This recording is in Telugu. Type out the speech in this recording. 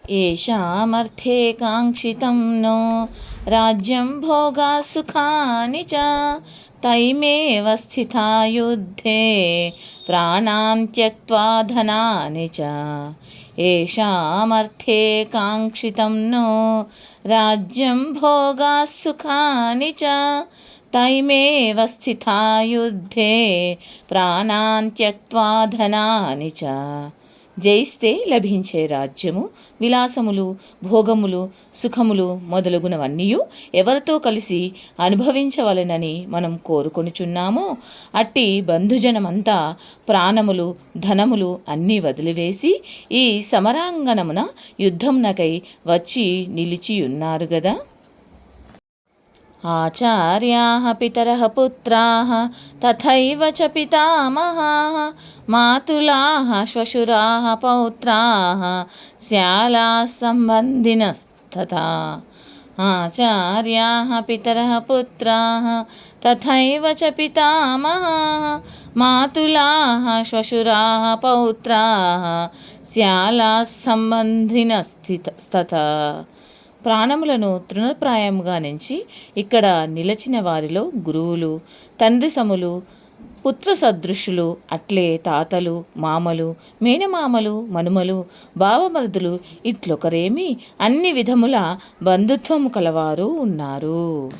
येषामर्थे काङ्क्षितं नो राज्यं भोगा सुखानि च तैमेव स्थिता युद्धे प्राणान् त्यक्त्वा धनानि च। येषामर्थे काङ्क्षितं नो राज्यं भोगा सुखानि च तैमेव स्थिता युद्धे प्राणान् त्यक्त्वा धनानि च। జయిస్తే లభించే రాజ్యము, విలాసములు, భోగములు, సుఖములు మొదలగునవన్నీ ఎవరితో కలిసి అనుభవించవలెనని మనం కోరుకొనుచున్నామో అట్టి బంధుజనమంతా ప్రాణములు, ధనములు అన్నీ వదిలివేసి ఈ సమరాంగణమున యుద్ధమునకై వచ్చి నిలిచియున్నారు గదా. ఆచార్యాః పితరః పుత్రాः తథైవ చ పితామహాः మాతులాः శ్వశురాः పౌత్రాः శ్యాలాः సంబంధినస్తథా. ఆచార్యాः పితరः పుత్రాः తథైవ చ పితామహాः మాతులాः శ్వశురాः పౌత్రాः శ్యాలాः సంబంధినస్తథా. ప్రాణములను తృణప్రాయముగా నుంచి ఇక్కడ నిలచిన వారిలో గురువులు, తండ్రి సములు, పుత్ర సదృశులు, అట్లే తాతలు, మామలు, మేనమామలు, మనుమలు, బావమరుదులు ఇట్లొకరేమి అన్ని విధముల బంధుత్వము కలవారు ఉన్నారు.